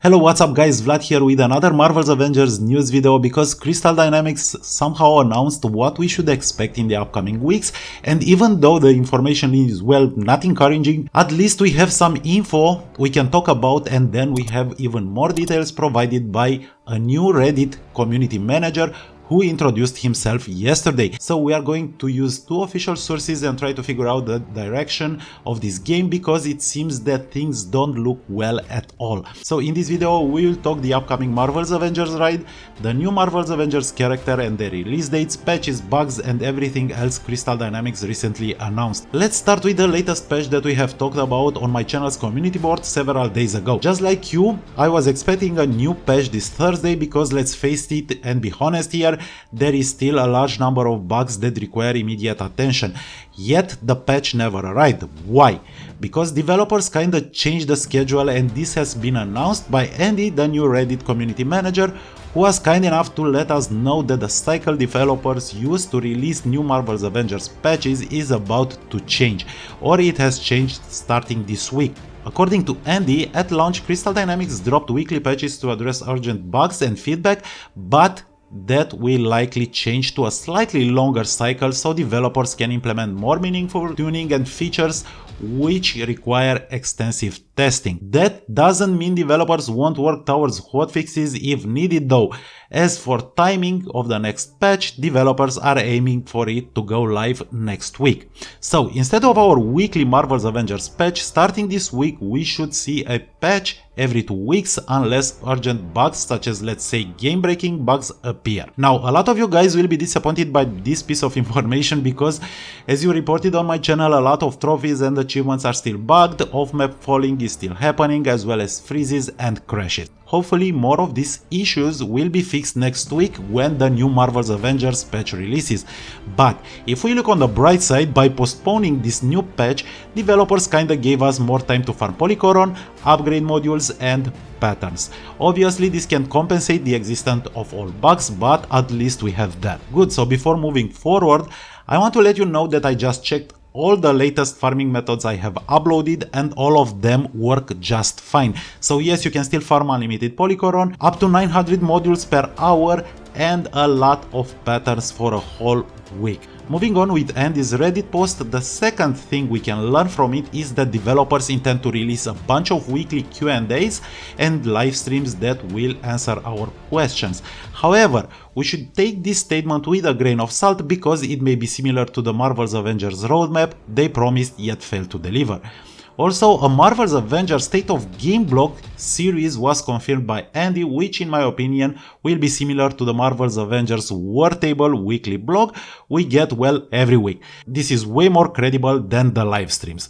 Hello, what's up guys, Vlad here with another Marvel's Avengers news video because Crystal Dynamics somehow announced what we should expect in the upcoming weeks, and even though the information is, well, not encouraging, at least we have some info we can talk about, and then we have even more details provided by a new Reddit community manager who introduced himself yesterday. So we are going to use two official sources and try to figure out the direction of this game because it seems that things don't look well at all. So in this video we will talk the upcoming Marvel's Avengers ride, the new Marvel's Avengers character and their release dates, patches, bugs and everything else Crystal Dynamics recently announced. Let's start with the latest patch that we have talked about on my channel's community board several days ago. Just like you, I was expecting a new patch this Thursday because let's face it and be honest here, there is still a large number of bugs that require immediate attention. Yet the patch never arrived. Why? Because developers kinda changed the schedule, and this has been announced by Andy, the new Reddit community manager, who was kind enough to let us know that the cycle developers use to release new Marvel's Avengers patches is about to change, or it has changed starting this week. According to Andy, at launch Crystal Dynamics dropped weekly patches to address urgent bugs and feedback, but that will likely change to a slightly longer cycle so developers can implement more meaningful tuning and features which require extensive testing. That doesn't mean developers won't work towards hotfixes if needed though. As for timing of the next patch, developers are aiming for it to go live next week. So instead of our weekly Marvel's Avengers patch, starting this week we should see a patch every 2 weeks unless urgent bugs such as, let's say, game-breaking bugs appear. Now, a lot of you guys will be disappointed by this piece of information because, as you reported on my channel, a lot of trophies and achievements are still bugged, off-map falling is still happening, as well as freezes and crashes. Hopefully more of these issues will be fixed next week when the new Marvel's Avengers patch releases. But if we look on the bright side, by postponing this new patch, developers kinda gave us more time to farm Polycoron, upgrade modules and patterns. Obviously this can compensate the existence of all bugs, but at least we have that. Good, so before moving forward, I want to let you know that I just checked all the latest farming methods I have uploaded and all of them work just fine. So yes, you can still farm unlimited Polycoron, up to 900 modules per hour and a lot of patterns for a whole week. Moving on with Andy's Reddit post, the second thing we can learn from it is that developers intend to release a bunch of weekly Q&As and live streams that will answer our questions. However, we should take this statement with a grain of salt because it may be similar to the Marvel's Avengers roadmap they promised yet failed to deliver. Also, a Marvel's Avengers State of Game blog series was confirmed by Andy, which in my opinion will be similar to the Marvel's Avengers War Table weekly blog we get, well, every week. This is way more credible than the live streams.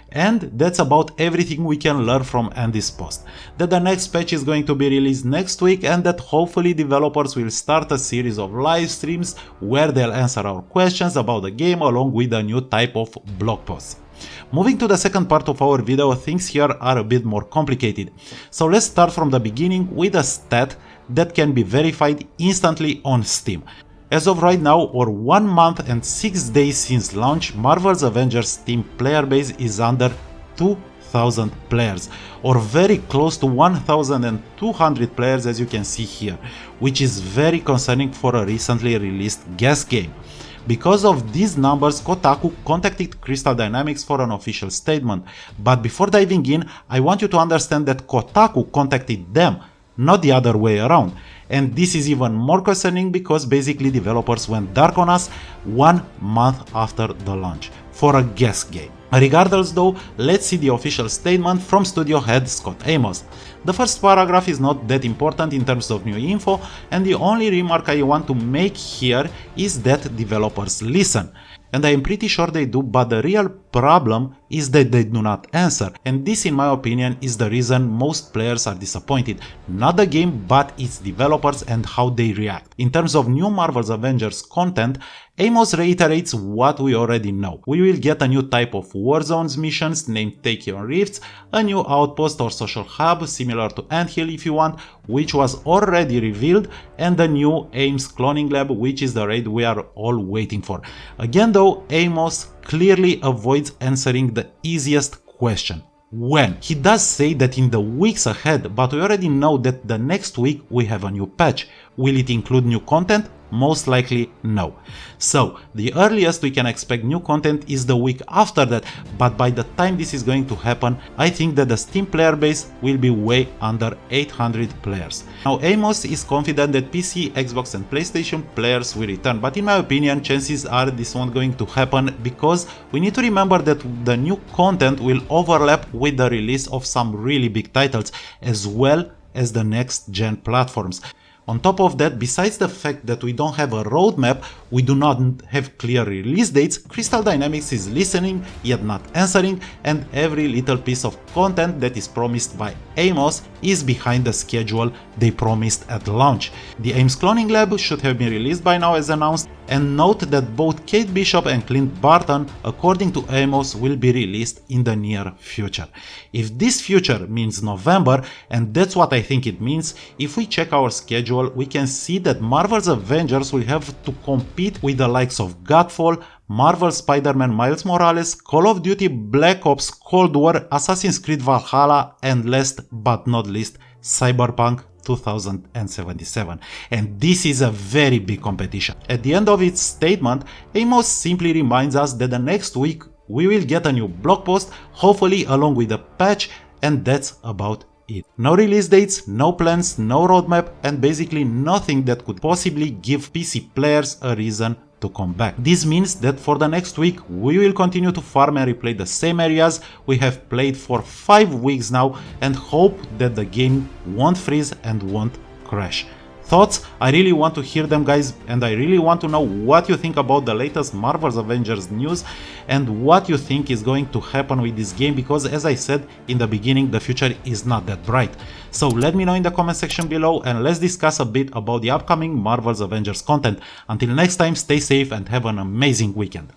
And that's about everything we can learn from Andy's post. That the next patch is going to be released next week and that hopefully developers will start a series of live streams where they'll answer our questions about the game along with a new type of blog posts. Moving to the second part of our video, things here are a bit more complicated. So let's start from the beginning with a stat that can be verified instantly on Steam. As of right now, or 1 month and 6 days since launch, Marvel's Avengers Steam player base is under 2,000 players, or very close to 1,200 players as you can see here, which is very concerning for a recently released guest game. Because of these numbers, Kotaku contacted Crystal Dynamics for an official statement. But before diving in, I want you to understand that Kotaku contacted them, not the other way around. And this is even more concerning because basically developers went dark on us 1 month after the launch for a guest game. Regardless though, let's see the official statement from studio head Scott Amos. The first paragraph is not that important in terms of new info, and the only remark I want to make here is that developers listen. And I am pretty sure they do, but the real problem is that they do not answer, and this in my opinion is the reason most players are disappointed. Not the game, but its developers and how they react. In terms of new Marvel's Avengers content, Amos reiterates what we already know. We will get a new type of Warzones missions named Tachyon Rifts, a new outpost or social hub similar to Anthill if you want, which was already revealed, and the new Ames cloning lab, which is the raid we are all waiting for. Again though, Amos clearly avoids answering the easiest question. when. He does say that in the weeks ahead, but we already know that the next week we have a new patch. Will it include new content? Most likely no. So the earliest we can expect new content is the week after that, but by the time this is going to happen, I think that the Steam player base will be way under 800 players. Now Amos is confident that PC, Xbox and PlayStation players will return, but in my opinion chances are this won't going to happen because we need to remember that the new content will overlap with the release of some really big titles as well as the next gen platforms. On top of that, besides the fact that we don't have a roadmap, we do not have clear release dates, Crystal Dynamics is listening yet not answering, and every little piece of content that is promised by Amos is behind the schedule they promised at launch. The Ames Cloning Lab should have been released by now as announced, and note that both Kate Bishop and Clint Barton, according to Amos, will be released in the near future. If this future means November, and that's what I think it means, if we check our schedule, we can see that Marvel's Avengers will have to compete with the likes of Godfall, Marvel Spider-Man Miles Morales, Call of Duty Black Ops Cold War, Assassin's Creed Valhalla, and last but not least, Cyberpunk 2077. And this is a very big competition. At the end of its statement, Amos simply reminds us that the next week we will get a new blog post, hopefully along with a patch, and that's about it. No release dates, no plans, no roadmap, and basically nothing that could possibly give PC players a reason to come back. This means that for the next week we will continue to farm and replay the same areas we have played for 5 weeks now and hope that the game won't freeze and won't crash. Thoughts? I really want to hear them, guys, and I really want to know what you think about the latest Marvel's Avengers news and what you think is going to happen with this game, because as I said in the beginning, the future is not that bright. So let me know in the comment section below and let's discuss a bit about the upcoming Marvel's Avengers content. Until next time, stay safe and have an amazing weekend.